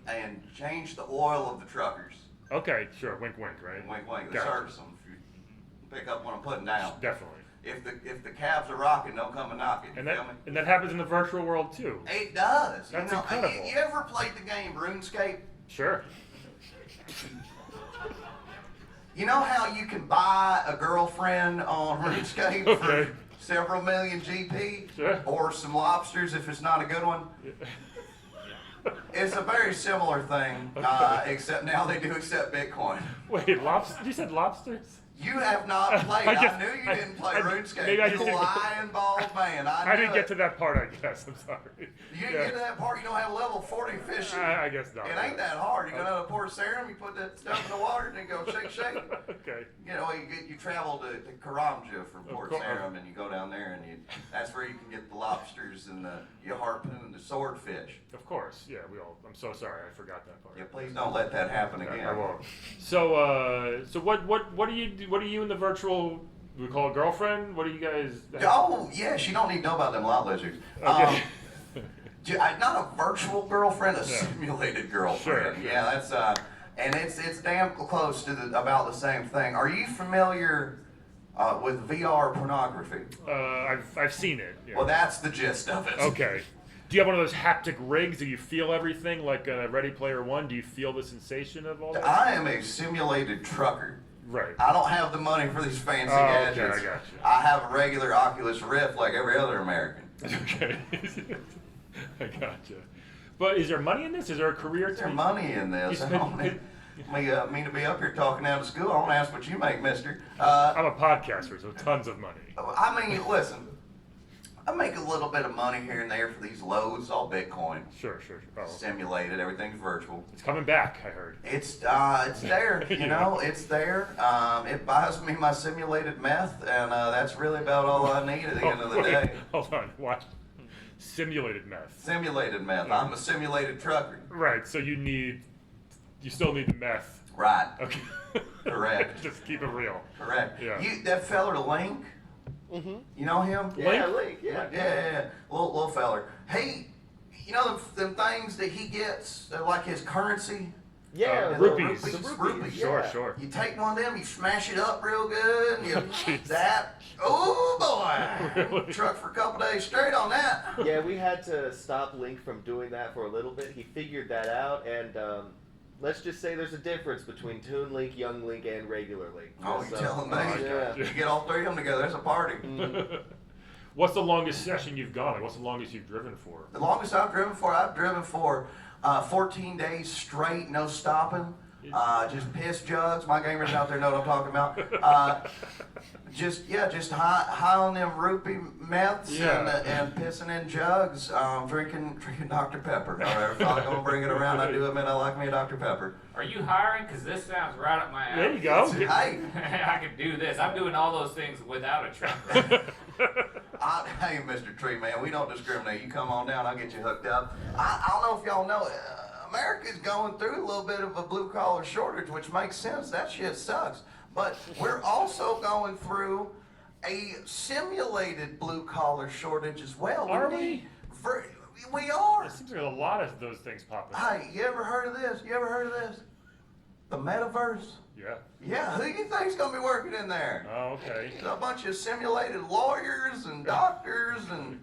and change the oil of the truckers. Okay, sure. Wink, wink, right? Wink, wink. They Gotcha. service them. If you pick up what I'm putting down. Definitely. If the cabs are rocking, they'll come and knock it. And that happens in the virtual world too. It does. That's incredible. You ever played the game RuneScape? Sure. You know how you can buy a girlfriend on RuneScape for several million GP? Sure. Or some lobsters if it's not a good one? It's a very similar thing, except now they do accept Bitcoin. Wait, lobster? You said lobsters? You have not played. I knew you didn't play RuneScape. Maybe I just You lying bald man. I didn't get to that part, I guess. I'm sorry. You didn't get to that part. You don't have level 40 fishing. I guess not. It ain't that hard. You go down to Port Serum, you put that stuff in the water, and then go shake, shake. Okay. You know, you travel to Karamja from Port Serum, and you go down there, and that's where you can get the lobsters and you harpoon the swordfish. Of course, yeah. I'm so sorry, I forgot that part. Yeah, please don't let that happen again. I won't. So, what do you do? What are you in the virtual? Do we call a girlfriend? What do you guys? Oh yeah, she don't need to know about them lot lizards. Okay. Not a virtual girlfriend, a simulated girlfriend. Sure. Yeah, that's and it's damn close to about the same thing. Are you familiar with VR pornography? I've seen it. Yeah. Well, that's the gist of it. Okay. Do you have one of those haptic rigs? Do you feel everything like Ready Player One? Do you feel the sensation of all that? I am a simulated trucker. Right. I don't have the money for these fancy gadgets. Okay, I got you. I have a regular Oculus Rift like every other American. Okay. I gotcha. But is there money in this? Is there a career? Is there money in this? I don't mean to be up here talking out of school. I want to ask what you make, mister. I'm a podcaster, so tons of money. I mean, listen. I make a little bit of money here and there for these loads, all Bitcoin. Sure. Oh. Simulated, everything's virtual. It's coming back, I heard. It's there, you know, it's there. It buys me my simulated meth, and that's really about all I need at the end of the day. Hold on, watch. Simulated meth. Simulated meth. Yeah. I'm a simulated trucker. Right, so you still need the meth. Right. Okay. Correct. Just keep it real. Correct. Yeah. That feller Link. Mm-hmm. You know him? Yeah, Link. Yeah. Yeah. Little feller. Hey, you know them things that he gets, like his currency? Yeah, rupees. Rupees. Sure. You take one of them, you smash it up real good, and oh boy, Really? Truck for a couple days straight on that. Yeah, we had to stop Link from doing that for a little bit. He figured that out, and let's just say there's a difference between Toon Link, Young Link, and regular Link. Oh, you're telling me? Yeah. You get all three of them together, there's a party. Mm-hmm. What's the longest session you've gone? Like, what's the longest you've driven for? The longest I've driven for 14 days straight, no stopping. just piss jugs. My gamers out there know what I'm talking about. Just high on them rupee meths and pissing in jugs, drinking Dr. Pepper. If I'm gonna bring it around, I do admit I like me a Dr. Pepper. Are you hiring? Because this sounds right up my alley. There you go. Hey, I could do this. I'm doing all those things without a truck. hey, Mr. Tree Man, we don't discriminate. You come on down, I'll get you hooked up. I don't know if y'all know, America's going through a little bit of a blue-collar shortage, which makes sense. That shit sucks. But we're also going through a simulated blue-collar shortage as well. Are we? We are. It seems like a lot of those things popping up. Hey, you ever heard of this? The metaverse? Yeah. Yeah, who do you think's gonna be working in there? Oh, okay. A bunch of simulated lawyers and doctors and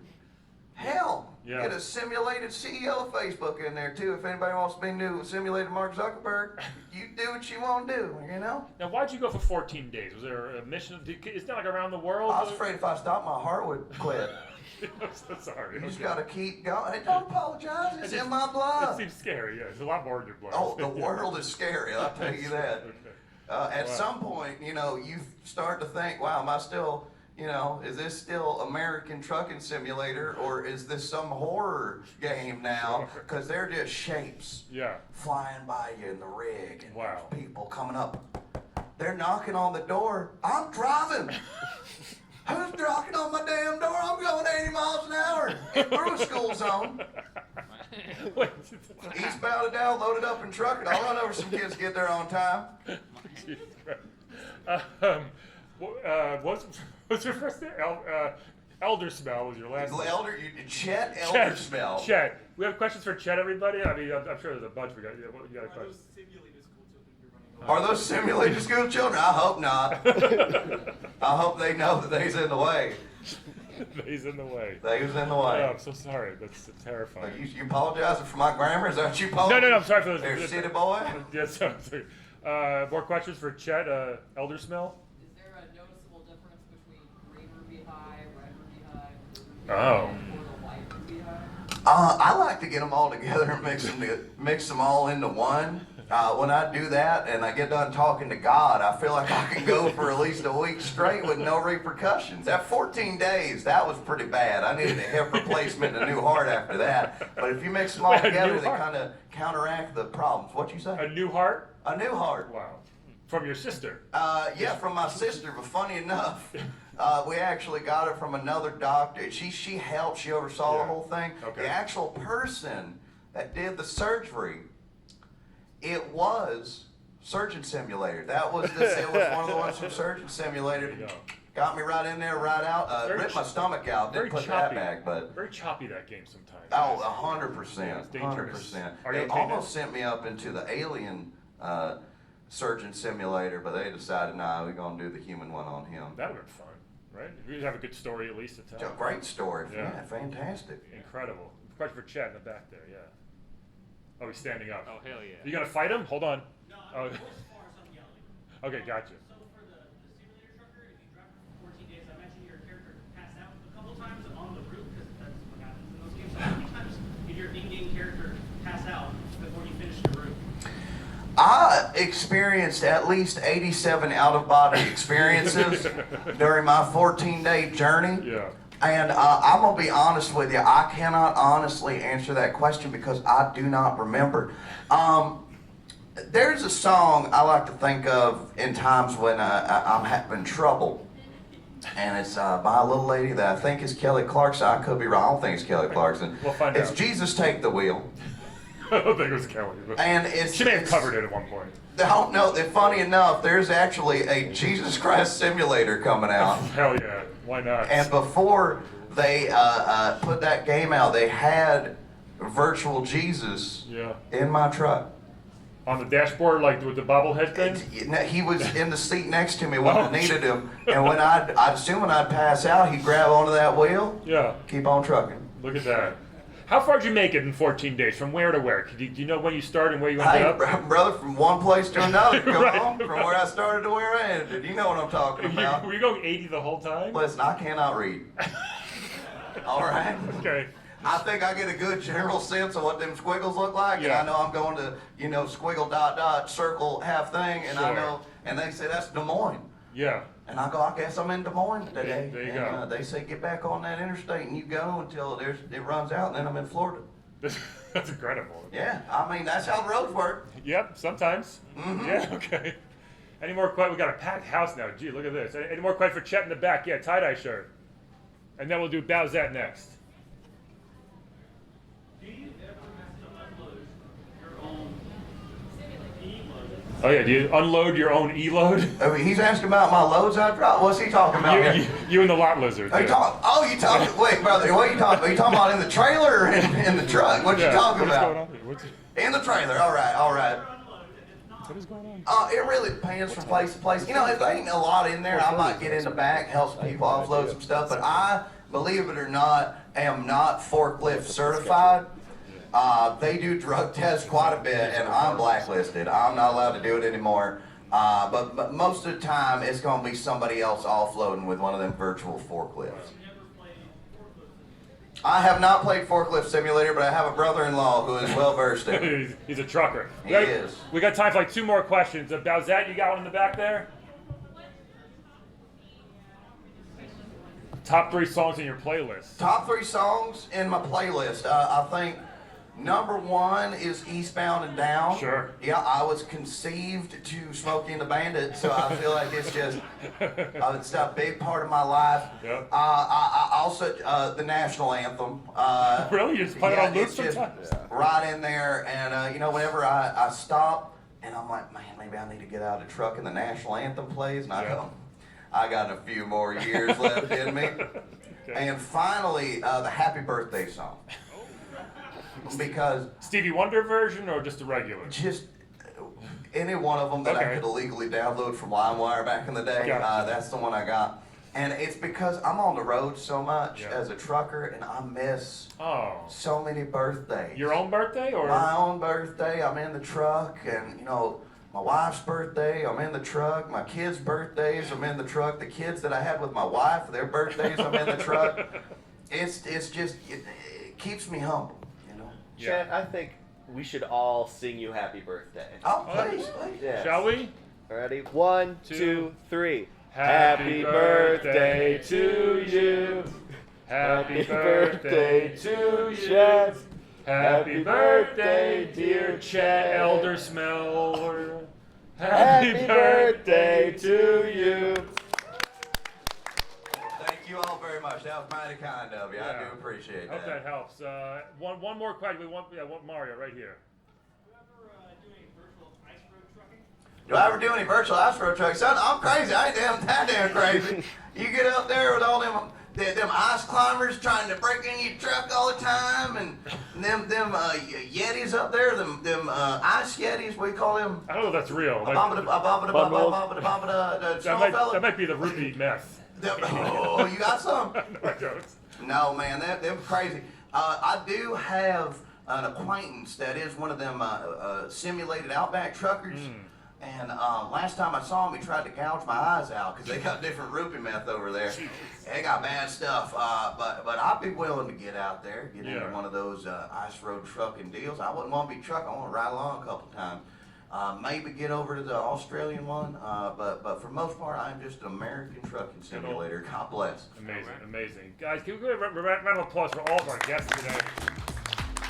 hell. Yeah. Get a simulated CEO of Facebook in there too. If anybody wants to be new simulated Mark Zuckerberg, you do what you want to do, you know? Now, why'd you go for 14 days? Was there a mission? Isn't that like around the world? I was afraid if I stopped, my heart would quit. I'm so sorry. You just gotta keep going. Hey, don't apologize. It's in my blood. It seems scary. Yeah, there's a lot more in your blood. Oh, the world is scary. I'll tell you that. Okay. At some point, you know, you start to think, wow, am I still, you know, is this still American Trucking Simulator or is this some horror game now? Because they're just shapes flying by you in the rig and there's people coming up. They're knocking on the door. I'm driving. Who's knocking on my damn door? I'm going 80 miles an hour through a school zone. Eastbound and down, loaded up and truck it. I'll run over some kids to get there on time. Jesus Christ. What's your first name? Elder Smell was your last name. Chet Elder Smell. Chet. We have questions for Chet, everybody? I mean, I'm sure there's a bunch. You got a question. Are those simulated school children? I hope not. I hope they know that they's in the way. They's in the way. They's in the way. Oh, I'm so sorry. That's terrifying. You apologizing for my grammar? Is that what you apologize? No, I'm sorry for those. There, city boy. Yes, sorry. More questions for Chet, Elder Smell? Is there a noticeable difference between green ruby high, red ruby high, blue ruby Oh. high, or the white ruby high? I like to get them all together and mix them all into one. When I do that and I get done talking to God, I feel like I can go for at least a week straight with no repercussions. That 14 days, that was pretty bad. I needed a hip replacement and a new heart after that. But if you mix them all together, they kind of counteract the problems. What'd you say? A new heart? A new heart. Wow. From your sister? Yeah, from my sister, but funny enough, we actually got it from another doctor. She helped, she oversaw the whole thing. Okay. The actual person that did the surgery, it was Surgeon Simulator. That was it was one of the ones from Surgeon Simulator. Got me right in there, right out. Ripped my stomach out. Didn't put that back, but very choppy that game sometimes. Oh, 100%. 100%. They almost sent me up into the alien Surgeon Simulator, but they decided, nah, we're gonna do the human one on him. That would have been fun, right? You have a good story at least to tell. It's a great story. Yeah, fantastic. Incredible. Question for Chet in the back there. Yeah. Oh, he's standing up. Oh, hell yeah. You gonna fight him? Hold on. No, Oh. as far as I'm yelling. Okay, gotcha. So for the simulator trucker, if you drive for 14 days, I imagine your character passed out a couple times on the route, because that's what happens in those games. So how many times did your in-game character pass out before you finished the route? I experienced at least 87 out-of-body experiences during my 14-day journey. Yeah. And I'm going to be honest with you. I cannot honestly answer that question because I do not remember. There's a song I like to think of in times when I'm having trouble. And it's by a little lady that I think is Kelly Clarkson. I could be wrong. I don't think it's Kelly Clarkson. We'll find It's out. Jesus Take the Wheel. I don't think it was Kelly. And she may have covered it at one point. Don't know. Funny enough, there's actually a Jesus Christ simulator coming out. Hell yeah. Why not? And before they put that game out, they had virtual Jesus in my truck. On the dashboard, like with the bobblehead thing? He was in the seat next to me when I needed him. And when I'd assume when I'd pass out, he'd grab onto that wheel. Yeah. Keep on trucking. Look at that. How far did you make it in 14 days? From where to where? Do you know when you started and where you ended up? Hey, brother, from one place to another. Come Right, on. From where I started to where I ended. You know what I'm talking about. Were you going 80 the whole time? Listen, I cannot read. All right? Okay. I think I get a good general sense of what them squiggles look like, and I know I'm going to, squiggle dot dot circle half thing, and I know, and they say that's Des Moines. Yeah. And I go, I guess I'm in Des Moines today. There you go. go. They say get back on that interstate, and you go until it runs out, and then I'm in Florida. That's incredible. Yeah, I mean that's how the roads work. Yep, sometimes. Yeah, okay. Any more questions? We got a packed house now. Gee, look at this. Any more questions for Chet in the back? Yeah, tie-dye shirt. And then we'll do Bowsette next. Do you ever have to unload your own e-load? Oh yeah, do you unload your own e-load? I mean, he's asking about my loads I drop. What's he talking about? You and the lot lizard. You talking? Wait, brother. What are you talking about? Are you talking about in the trailer or in the truck? What you talking about? In the trailer. All right. What is going on? It really depends from place to place. If there ain't a lot in there, I might get in the back, help some people offload some stuff. But I, believe it or not, am not forklift certified. They do drug tests quite a bit, and I'm blacklisted. I'm not allowed to do it anymore. But most of the time, it's going to be somebody else offloading with one of them virtual forklifts. I have not played Forklift Simulator, but I have a brother-in-law who is well versed in it. He's a trucker. He is. We got time for like 2 more questions. Bowsette, you got one in the back there? Top 3 songs in your playlist. Top 3 songs in my playlist. I think number 1 is Eastbound and Down. Sure. Yeah, I was conceived to Smokey and the Bandit, so I feel like it's just it's a big part of my life. Yep. I also the national anthem. Really? You just play it on loop sometimes? Right in there, and whenever I stop and I'm like, man, maybe I need to get out of the truck and the national anthem plays, and I go, I got a few more years left in me. Okay. And finally, the Happy Birthday song. Because Stevie Wonder version or just a regular? Just any one of them that I could illegally download from LimeWire back in the day. That's the one I got. And it's because I'm on the road so much as a trucker, and I miss so many birthdays. Your own birthday? Or my own birthday, I'm in the truck, and my wife's birthday, I'm in the truck. My kids' birthdays, I'm in the truck. The kids that I had with my wife, their birthdays, I'm in the truck. It's just, it keeps me humble. Chet, I think we should all sing you happy birthday. Oh, please. Yes. Shall we? Ready? 1, 2, 3. Happy birthday to you. Happy birthday to you. Chet. Happy birthday, dear Chet Elder Smeller. Happy birthday to you. Thank you all very much. That was mighty kind of you. I do appreciate that. Hope that helps. One more question. We want Mario right here. Do I ever do any virtual ice road trucking? Son, I'm crazy. I ain't that damn crazy. You get up there with all them ice climbers trying to break in your truck all the time, and them Yetis up there, them ice Yetis, we call them. I don't know if that's real. That might be the rupee meth. Oh, you got some? No, I don't. No, man, they're crazy. I do have an acquaintance that is one of them simulated Outback truckers. And last time I saw him, he tried to gouge my eyes out because they got different rupee meth over there. They got bad stuff. But I'd be willing to get out there, get into one of those ice road trucking deals. I wouldn't want to be trucking. I want to ride along a couple times. Maybe get over to the Australian one. But for most part, I'm just an American trucking simulator. God bless. Amazing. Guys, can we give a round of applause for all of our guests today?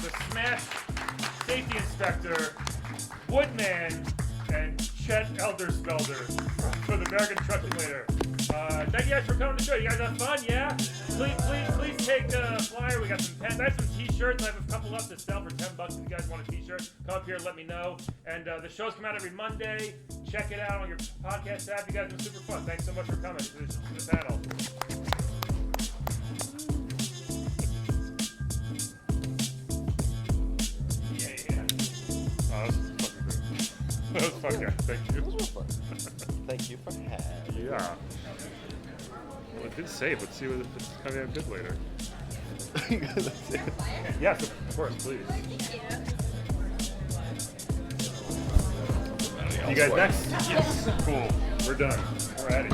The Smash Safety Inspector, Woodman, and Chet Eldersmelder for the American Truck Simulator. Thank you guys for coming to the show. You guys have fun, yeah? Please take a flyer. We got some pens. I have some t-shirts. I have a couple left to sell for $10 if you guys want a t-shirt. Come up here and let me know. And the shows come out every Monday. Check it out on your podcast app. You guys have been super fun. Thanks so much for coming to the panel. That was fun, guys. Thank you. Thank you for having me. Yeah. Well, it did save. Let's see if it's coming out good later. Yes, of course, please. You guys next? Yes. Cool. We're done. We're at it.